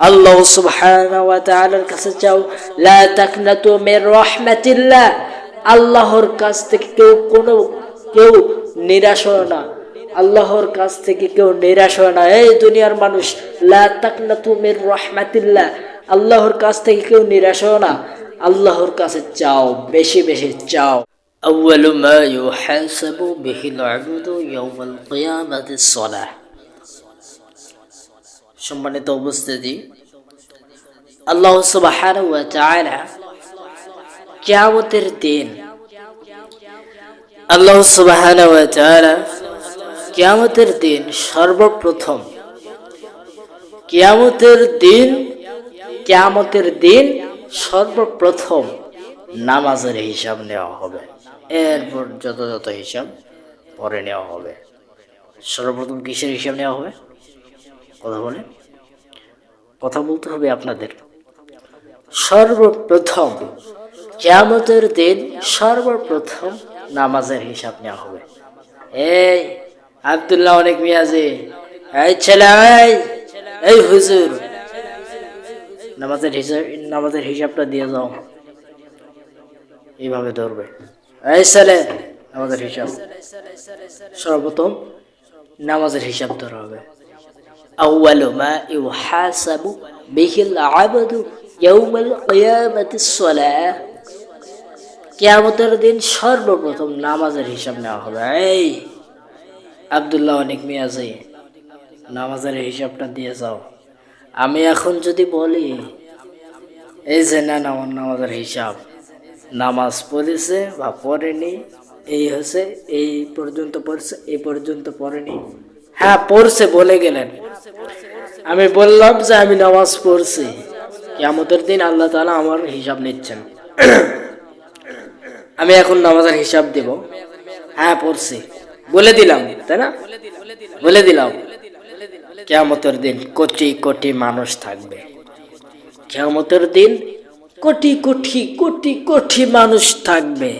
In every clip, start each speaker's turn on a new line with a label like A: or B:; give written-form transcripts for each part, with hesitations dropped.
A: আল্লাহ সুবহানাহু ওয়া তাআলার কাছে চাও, লা তাকনাতু মির রাহমাতিল্লাহ, আল্লাহর কাছ থেকে কেউ নিরাশ হয় না, আল্লাহর কাছ থেকে কেউ নিরাশ হয় না। এই দুনিয়ার মানুষ, লা তাকনাতু মির রাহমাতিল্লাহ, আল্লাহর কাছ থেকে কেউ নিরাশ হয় না, আল্লাহর কাছে চাও, বেশি বেশি চাও। আউয়ালু মা ইউহাসাবু বিহিল আবদু ইয়াউমাল কিয়ামাতিস সালাহ। সম্মানিত উপস্থিতি, আল্লাহ সুবহানাহু ওয়া তাআলা কিয়ামতের দিন, আল্লাহ সুবহানাহু ওয়া তাআলা কিয়ামতের দিন সর্বপ্রথম, কিয়ামতের দিন সর্বপ্রথম নামাজের হিসাব নেওয়া হবে। এরপর যত হিসাব পরে নেওয়া হবে। সর্বপ্রথম কিসের হিসাব নেওয়া হবে? কথা বলতে হবে আপনাদের। সর্বপ্রথম কিয়ামতের দিন সর্বপ্রথম নামাজের হিসাব নেওয়া হবে। এই আব্দুল্লাহ অনেক মিয়াজি, এই ছেলে, এই হুজুর, নামাজের হিসাবটা দিয়ে যাও। এইভাবে ধরবে, এই ছেলে, নামাজের হিসাব। সর্বপ্রথম নামাজের হিসাব ধরা হবে। আউয়ালু মা ইউহাসাবু বিহিল আবদু ইয়াউমাল কিয়ামাতিস সালাহ। কিয়ামতের দিন সর্বপ্রথম নামাজের হিসাব নেওয়া হবে। এই আব্দুল্লাহ অনেক মিয়াজি, নামাজের হিসাবটা দিয়ে যাও। আমি এখন যদি বলি, এই যে না, আমার নামাজের হিসাব, নামাজ পড়েছে বা পড়েনি, এই হচ্ছে, এই পর্যন্ত পড়ছে, এই পর্যন্ত পড়েনি, হ্যাঁ পড়ছে বলে গেলেন, আমি বললাম যে আমি নামাজ পড়ছি, কিয়ামতের দিন আল্লাহ তাআলা আমার হিসাব নিচ্ছেন। আমি এখন নামাজের হিসাব দেব, হ্যাঁ পড়ছি বলে দিলাম, তাই না? বলে দিলাম। কিয়ামতের দিন কোটি কোটি মানুষ থাকবে। কিয়ামতের দিন কোটি কোটি কোটি কোটি মানুষ থাকবে।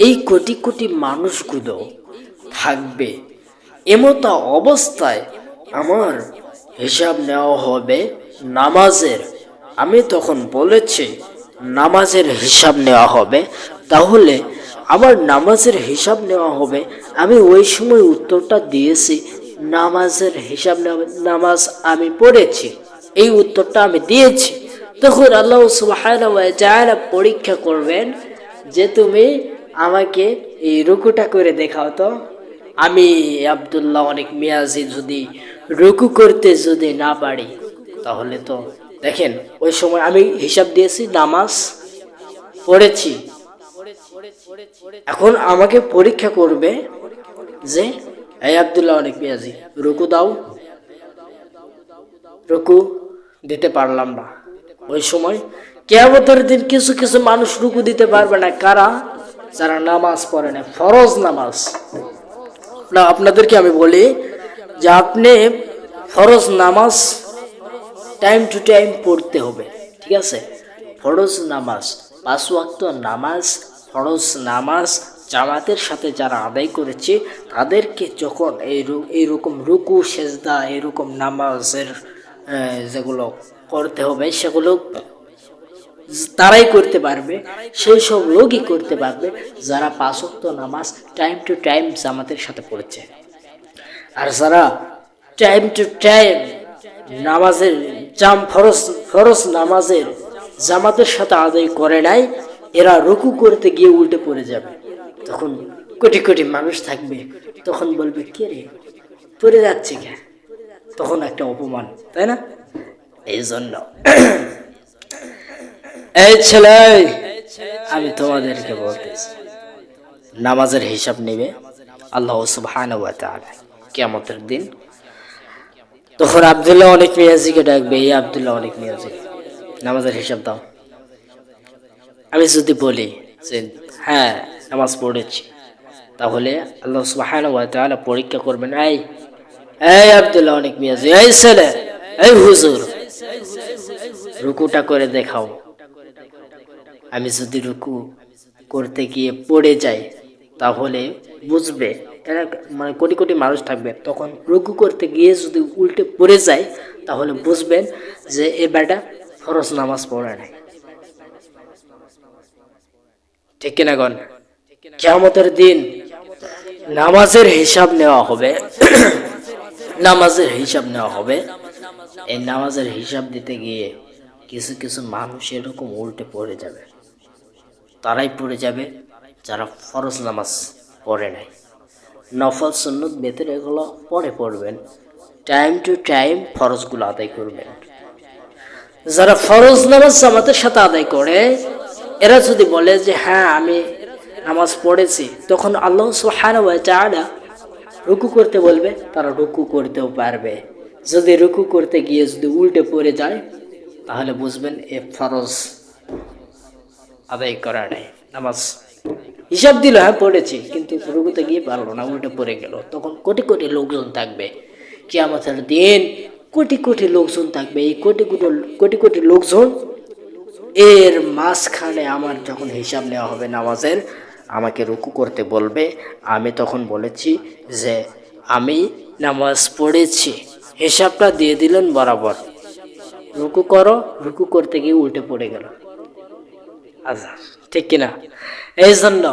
A: এই কোটি কোটি মানুষগুলো থাকবে, এমতা অবস্থায় আমার হিসাব নেওয়া হবে নামাজের। আমি তখন বলেছি নামাজের হিসাব নেওয়া হবে, তাহলে আমার নামাজের হিসাব নেওয়া হবে। আমি ওই সময় উত্তরটা দিয়েছি, নামাজের হিসাব নেওয়া হবে, নামাজ আমি পড়েছি, এই উত্তরটা আমি দিয়েছি। তখন আল্লাহ সুবহানাহু ওয়া তাআলা পরীক্ষা করবেন যে তুমি আমাকে এই রুকুটা করে দেখাও তো। আমি আব্দুল্লাহ অনেক মিয়াজি যদি রুকু করতে যদি না পারি, তাহলে তো দেখেন ওই সময় আমি হিসাব দিয়েছি নামাজ পড়েছি। এখন আমাকে পরীক্ষা করবে যে এই আব্দুল্লাহ অনেক মিয়াজি রুকু দাও, রুকু দিতে পারলাম না। ওই সময় কিয়ামতের দিন কিছু কিছু মানুষ রুকু দিতে পারবে না। কারা? যারা নামাজ পড়ে না, ফরজ নামাজ। না, আপনাদেরকে আমি বলি যে আপনি ফরজ নামাজ টাইম টু টাইম পড়তে হবে, ঠিক আছে? ফরজ নামাজ, 5 ওয়াক্ত নামাজ, ফরজ নামাজ জামাতের সাথে যারা আদায় করেছে, তাদেরকে যখন এইরকম রুকু সেজদা, এরকম নামাজের যেগুলো করতে হবে, সেগুলো তারাই করতে পারবে। সেই সব লোকই করতে পারবে যারা 5 ওয়াক্ত নামাজ টাইম টু টাইম জামাতের সাথে পড়েছে। আর যারা টাইম টু টাইম নামাজের ফরজ নামাজের জামাতের সাথে আদায় করে নাই, এরা রুকু করতে গিয়ে উল্টে পড়ে যাবে। তখন কোটি কোটি মানুষ থাকবে, তখন বলবে কে রে পড়ে যাচ্ছে কে? তখন একটা অপমান, তাই না? এই জন্য এই ছেলে, আমি তোমাদেরকে বলতেছি, নামাজের হিসাব নেবে আল্লাহ সুবহানাহু ওয়া তাআলা কিয়ামতের দিন। তখন আব্দুল্লাহ অনেক মিয়াজিকে ডাকবে, এই আব্দুল্লাহ অনেক মিয়াজি নামাজের হিসাব দাও। আমি যদি বলি যে হ্যাঁ নামাজ পড়েছি, তাহলে আল্লাহ সুবহানাহু ওয়া তাআলা পরীক্ষা করবেন, এই আব্দুল্লাহ অনেক মিয়াজি, এই ছেলে, এই হুজুর রুকুটা করে দেখাও। আমি যদি রুকু করতে গিয়ে পড়ে যাই, তাহলে বুঝবে এরা মানে কোটি কোটি মানুষ থাকবে, তখন রুকু করতে গিয়ে যদি উল্টে পড়ে যায় তাহলে বুঝবেন যে এ বেটা ফরজ নামাজ পড়ে নাই। ঠিক কিনা গণ? কিয়ামতের দিন নামাজের হিসাব নেওয়া হবে। নামাজের হিসাব নেওয়া হবে। এই নামাজের হিসাব দিতে গিয়ে কিছু কিছু মানুষ এরকম উল্টে পড়ে যাবে। তারাই পড়ে যাবে যারা ফরজ নামাজ পড়ে নাই। নফল সুন্নত বেতের এগুলো পরে পড়বেন, টাইম টু টাইম ফরজগুলো আদায় করবেন। যারা ফরজ নামাজ জামাতের সাথে আদায় করে, এরা যদি বলে যে হ্যাঁ আমি নামাজ পড়েছি, তখন আল্লাহ সুবহানাহু ওয়া তাআলা রুকু করতে বলবে, তারা রুকু করতেও পারবে। যদি রুকু করতে গিয়ে যদি উল্টে পড়ে যায় তাহলে বুঝবেন এ ফরজ আদায় করা নাই, নামাজ হিসাব দিল হ্যাঁ পড়েছি, কিন্তু রুকুতে গিয়ে পারলো না, উল্টে পড়ে গেল। তখন কোটি কোটি লোকজন থাকবে কিয়ামতের দিন, কোটি কোটি লোকজন থাকবে। এই কোটি কোটি কোটি কোটি লোকজন এর মাঝখানে আমার যখন হিসাব নেওয়া হবে নামাজের, আমাকে রুকু করতে বলবে, আমি তখন বলেছি যে আমি নামাজ পড়েছি, হিসাবটা দিয়ে দিলেন বরাবর, রুকু করো, রুকু করতে গিয়ে উল্টে পড়ে গেল। আচ্ছা, ঠিক কিনা? এই জন্য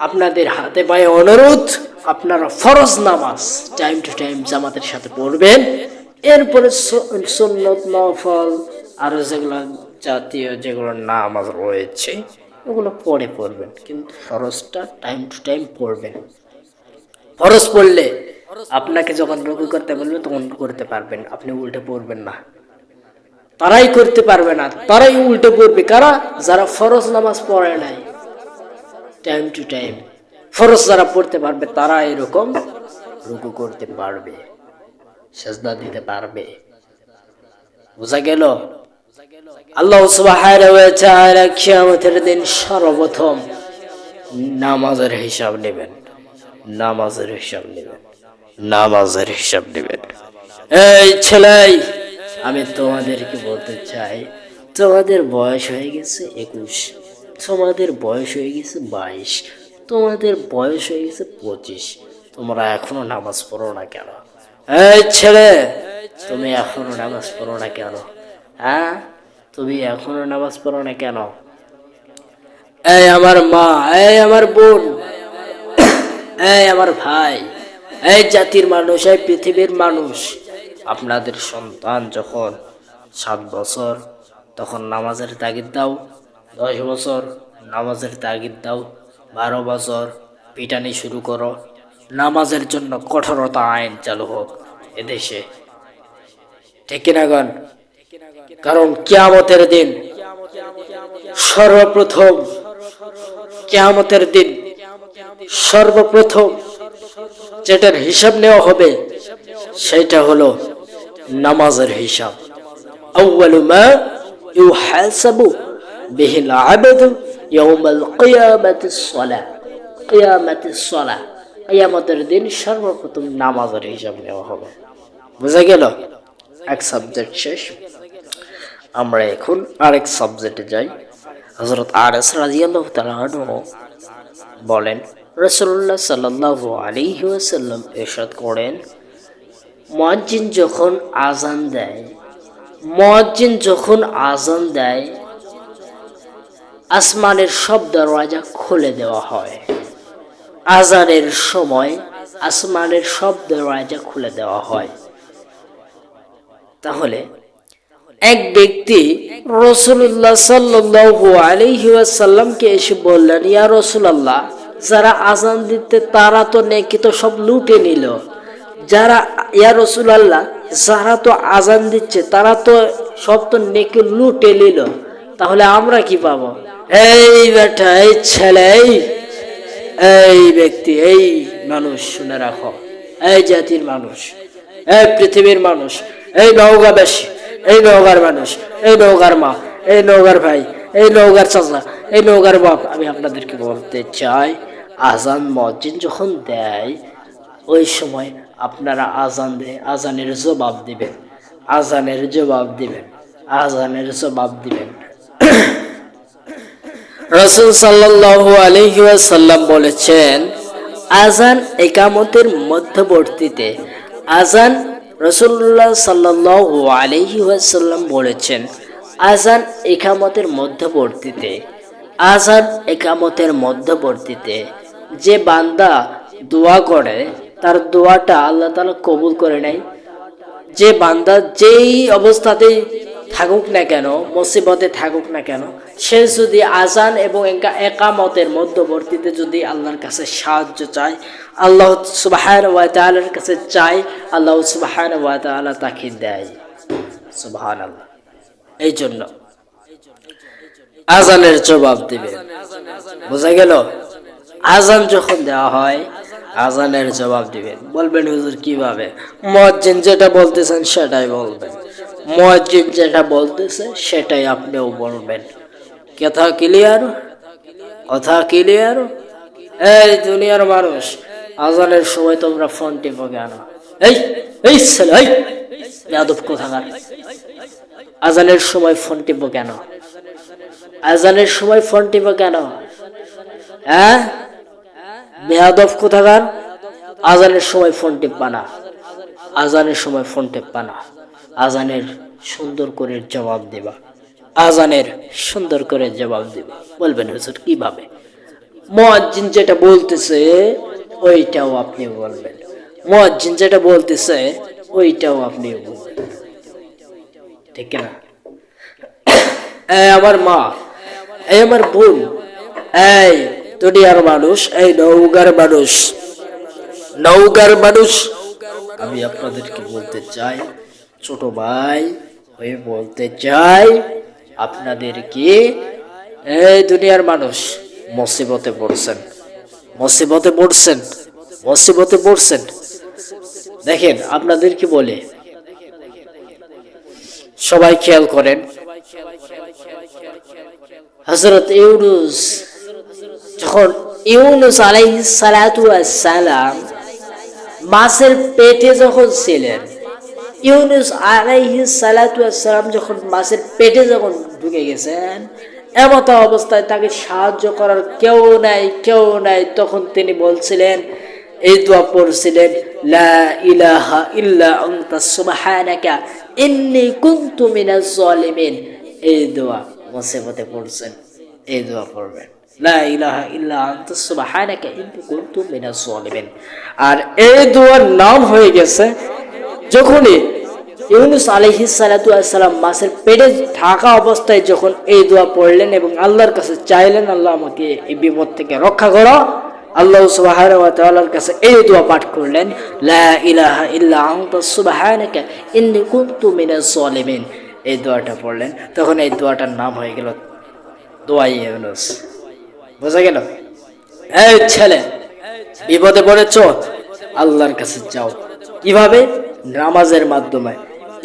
A: আপনাদের হাতে পায়ে অনুরোধ, আপনারা ফরজ নামাজ টাইম টু টাইম জামাতের সাথে পড়বেন। এরপরে সুন্নত নফল আরো যেগুলো জাতীয় যেগুলো নামাজ রয়েছে ওগুলো পরে পড়বেন, কিন্তু ফরজটা টাইম টু টাইম পড়বেন। ফরজ পড়লে আপনাকে যখন রুকু করতে বলবে তখন করতে পারবেন, আপনি উল্টে পড়বেন না। তারাই করতে পারবে না, তারাই উল্টে পড়বে কারা? যারা ফরজ নামাজ পড়ে নাই টাইম টু টাইম। ফরজ যারা পড়তে পারবে তারা এরকম রুকু করতে পারবে, সিজদা দিতে পারবে। বুঝা গেল? আল্লাহ সুবহানাহু ওয়া তাআলা কিয়ামতের দিন সর্বপ্রথম নামাজের হিসাব নেবেন, নামাজের হিসাব নেবেন, নামাজের হিসাব নেবেন। এই ছেলে, আমি তোমাদেরকে বলতে চাই, তোমাদের বয়স হয়ে গেছে 21, তোমাদের বয়স হয়ে গেছে 22, তোমাদের বয়স হয়ে গেছে 25, তোমরা এখনো নামাজ পড়ো না কেন? এই ছেলে, তুমি এখনো নামাজ পড়ো না কেন? হ্যাঁ, তুমি এখনো নামাজ পড়ো না কেন? এই আমার মা, এই আমার বোন, এই আমার ভাই, এই জাতির মানুষ, এই পৃথিবীর মানুষ, আপনাদের সন্তান যখন 7 বছর তখন নামাজের তাগিদ দাও, 10 বছর নামাজের তাগিদ দাও, 12 বছর পিটানি শুরু করো, নামাজের জন্য কঠোরতা আইন চালু হোক এদেশে। ঠিক কিনা গণ? কারণ কিয়ামতের দিন সর্বপ্রথম, কিয়ামতের দিন সর্বপ্রথম যেটার হিসাব নেওয়া হবে সেটা হলো নামাজের হিসাব। আউয়ালু মা ইউহাসাবু বিহিল আবদু ইয়াউমাল কিয়ামাতিস সালাহ, কিয়ামাতিস সালাহ, কিয়ামতের দিন সর্বপ্রথম নামাজের হিসাব নেওয়া হবে। বুঝা গেল? এক সাবজেক্ট শেষ, আমরা এখন আরেক সাবজেক্টে যাই। হযরত আনাস রাদিয়াল্লাহু তাআলা আনহু বলেন, রাসূলুল্লাহ সাল্লাল্লাহু আলাইহি ওয়াসাল্লাম ইরশাদ করেন, মুয়াজ্জিন যখন আযান দেয়, মুয়াজ্জিন যখন আযান দেয়, আসমানের সব দরওয়াজা খুলে দেওয়া হয়। আযানের সময় আসমানের সব দরওয়াজা খুলে দেওয়া হয়। তাহলে এক ব্যক্তি রাসূলুল্লাহ সাল্লাল্লাহু আলাইহি ওয়াসাল্লামকে এসে বললেন, ইয়া রাসূলুল্লাহ, যারা আযান দিতে তারা তো নেকি তো সব লুটে নিল, যারা ইয়া রাসূলুল্লাহ যারা তো আযান দিচ্ছে তারা তো সব তো নেকি লুটে নিল, তাহলে আমরা কি পাবো? এই বেটা, এই ছেলে, এই ব্যক্তি, এই মানুষ শুনে রাখো, এই জাতির মানুষ, এই পৃথিবীর মানুষ, এই নওগাঁবাসী, এই নওগাঁর মানুষ, এই নওগাঁর মা, এই নওগাঁর ভাই, এই নওগাঁর চাচা, এই নওগাঁর বাপ, আমি আপনাদেরকে বলতে চাই, আযান মুয়াজ্জিন যখন দেয় ওই সময় আপনারা আযানের জবাব দিবেন, আযানের জবাব দিবেন, আযানের জবাব দিবেন। রাসূল সাল্লাল্লাহু আলাইহি ওয়াসাল্লাম বলেছেন, আজান ইকামতের মধ্যবর্তীতে আজান রাসূলুল্লাহ সাল্লাল্লাহু আলাইহি ওয়াসাল্লাম বলেছেন, আজান ইকামতের মধ্যবর্তীতে আজান ইকামতের মধ্যবর্তীতে যে বান্দা দোয়া করে তার দোয়াটা আল্লাহ তাআলা কবুল করে নেয়। যে বান্দা যেই অবস্থাতেই থাকুক না কেন, মুসিবতে থাকুক না কেন, সে যদি আজান এবং একামতের মধ্যবর্তীতে যদি আল্লাহর কাছে সাহায্য চায়, আল্লাহ সুবহানাহু ওয়া তাআলার কাছে চায়, আল্লাহ সুবহানাহু ওয়া তাআলা তাকে দেয়। সুবহানাল্লাহ। এই জন্য আজানের জবাব দিবে। বোঝা গেল? আজান যখন দেওয়া হয় আজানের জবাব দিবেন। বলবেন হুজুর কিভাবে? মুয়াজ্জিন যেটা বলতেছেন সেটাই বলবেন, মুয়াজ্জিন যেটা বলতেছে সেটাই আপনিও বলবেন। কথা ক্লিয়ার? কথা ক্লিয়ার? এই দুনিয়ার মানুষ, আজানের সময় তোমরা ফোন টিপো কেন? এই এই ছেলে, এই বেয়াদব কোথাকার, আজানের সময় ফোন টিপো কেন? আজানের সময় ফোন টিপো কেন? হ্যাঁ, বেয়াদব কোথাকার, আজানের সময় ফোন টিপবা না, আজানের সময় ফোন টিপবা না। আজানের সুন্দর করে জবাব দিবা, আজানের সুন্দর করে জবাব দিবা। বলবেন হুজুর কিভাবে? মুয়াজ্জিন যেটা বলতেছে ওইটাও আপনি বলবেন, মুয়াজ্জিন যেটা বলতেছে ওইটাও আপনি বলবেন, ঠিক না? এই আমার মা, এই আমার বোন, এই দুনিয়ার মানুষ, এই নওগাঁর মানুষ, নওগাঁর মানুষ, আমি আপনাদেরকে বলতে চাই, ছোট ভাই হয়ে বলতে চাই আপনাদেরকে, এই দুনিয়ার মানুষ মুসিবতে পড়ছেন, মুসিবতে পড়ছেন, মুসিবতে পড়ছেন। দেখেন আপনাদেরকে বলে, সবাই খেয়াল করেন, হযরত ইউনূস যখন ইউনূস আলাইহিস সালাতু ওয়াস সালাম মাছের পেটে যখন ছিলেন, ইউনূস আলাইহিস সালাতু ওয়াস সালাম যখন মাছের পেটে যখন ঢুকে গেছেন, এমত অবস্থায় তাকে সাহায্য করার কেউ নাই, কেউ নাই, তখন তিনি বলছিলেন, এই দোয়া পড়ছিলেন, লা ইলাহা ইল্লা আনতা সুবহানাকা ইন্নী কুনতু মিনাজ জালিমিন। এই দোয়া মুসিবতে পড়ছেন, এই দোয়া পড়বেন, লা ইলাহা ইল্লা আনতা সুবহানাকা ইন্নী কুনতু মিনাজ জালিমিন। আর এই দোয়ার নাম হয়ে গেছে, যখনই ইউনূস আলাইহিস সালাতু ওয়াস সালাম মাছের পেটে থাকা অবস্থায় যখন এই দোয়া পড়লেন এবং আল্লাহর কাছে চাইলেন, আল্লাহ আমাকে এই বিপদ থেকে রক্ষা করো, আল্লাহ সুবহানাহু ওয়া তাআলার কাছে এই দোয়া পাঠ করলেন, লা ইলাহা ইল্লা আনতা সুবহানাকা ইন্নী কুনতু মিনাজ জালিমিন। এই দোয়াটা পড়লেন, তখন এই দোয়াটার নাম হয়ে গেল দোয়ায়ে ইউনূস। বোঝা গেল? এই ছেলে, বিপদে পড়েছ, আল্লাহর কাছে যাও। কিভাবে? নামাজের মাধ্যমে।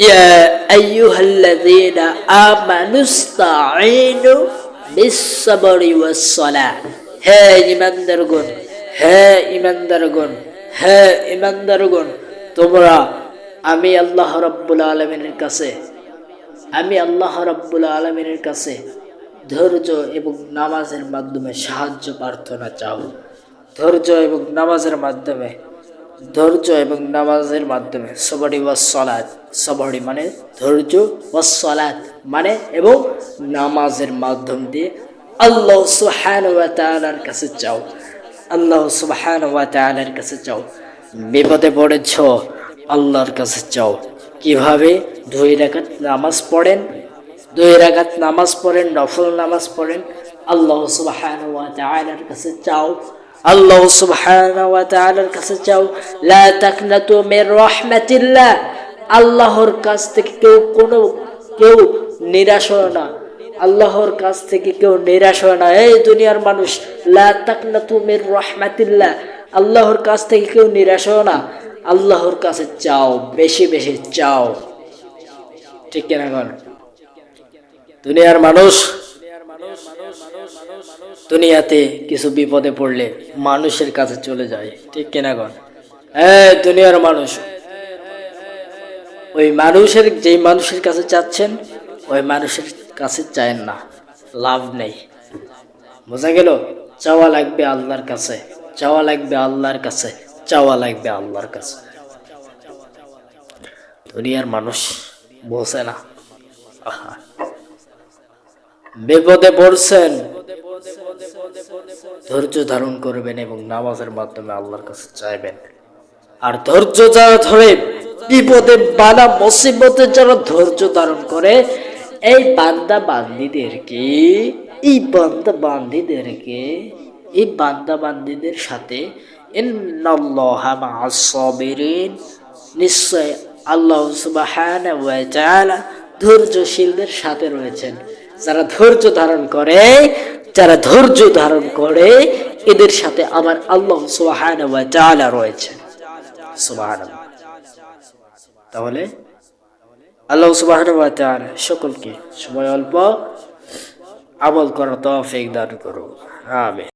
A: ইয়া আইয়ুহাল্লাযীনা আমানুস্তাঈনু বিস-সাবরি ওয়াস-সালাহ। হে ঈমানদারগণ, হে ঈমানদারগণ, হে ঈমানদারগণ, তোমরা আমি আল্লাহ রাব্বুল আলামিনের কাছে, আমি আল্লাহ রাব্বুল আলামিনের কাছে ধৈর্য এবং নামাজের মাধ্যমে সাহায্য প্রার্থনা চাও। ধৈর্য এবং নামাজের মাধ্যমে, ধৈর্য এবং নামাজের মাধ্যমে, সবরি ওয়াস সালাত, সবরি মানে ধৈর্য, ওয়াস সালাত মানে এবং নামাজের মাধ্যম দিয়ে আল্লাহ সুবহানাহু ওয়া তাআলার কাছে চাও, আল্লাহ সুবহানাহু ওয়া তাআলার কাছে চাও। বিপদে পড়েছ, আল্লাহর কাছে চাও। কিভাবে? 2 রাকাত নামাজ পড়েন, 2 রাকাত নামাজ পড়েন, নফল নামাজ পড়েন, আল্লাহ সুবহানাহু ওয়া তাআলার কাছে চাও, আল্লাহ সুবহানাহু ওয়া তাআলার কাছে চাও। লা তাকনাতু মির রাহমাতিল্লাহ, আল্লাহর কাছ থেকে কেউ নিরাশ হয় না, আল্লাহর কাছ থেকে কেউ নিরাশ হয় না। এই দুনিয়ার মানুষ, লা তাকনাতু মির রাহমাতিল্লাহ, আল্লাহর কাছ থেকে কেউ নিরাশ হয় না, আল্লাহর কাছে চাও, বেশি বেশি চাও, ঠিক কিনা গণ? দুনিয়ার মানুষ, দুনিয়াতে কিছু বিপদে পড়লে মানুষের কাছে চলে যায়, ঠিক কিনা গণ? দুনিয়ার মানুষ, ওই মানুষের, যেই মানুষের কাছে চাচ্ছেন ওই মানুষের কাছে চায় না, লাভ নেই। বোঝা গেল? চাওয়া লাগবে আল্লাহর কাছে, চাওয়া লাগবে আল্লাহর কাছে, চাওয়া লাগবে আল্লাহর কাছে। দুনিয়ার মানুষ বোঝে না। আহা, বিপদে পড়ছেন, ধৈর্য ধারণ করবেন এবং নামাজের মাধ্যমে আল্লাহর কাছে চাইবেন। আর ধৈর্য যারা ধরে, বিপদে বালা মুসিবতে যারা ধৈর্য ধারণ করে, এই বান্দা বান্দীদেরকে এই বান্দা বান্দীদের সাথে ইন্নাল্লাহা মা'আস সাবিরিন, নিশ্চয় আল্লাহ সুবহানাহু ওয়া তাআলা ধৈর্যশীলদের সাথে রয়েছেন। যারা ধৈর্য ধারণ করে এদের সাথে আমার আল্লাহ সুবহানাহু ওয়া তাআলা রয়েছেন। সুবহানাল্লাহ। তাহলে আল্লাহ সুবহানাহু ওয়া তাআলা সকলকে সময় অল্প আমল করার তৌফিক দান করুন। আমিন।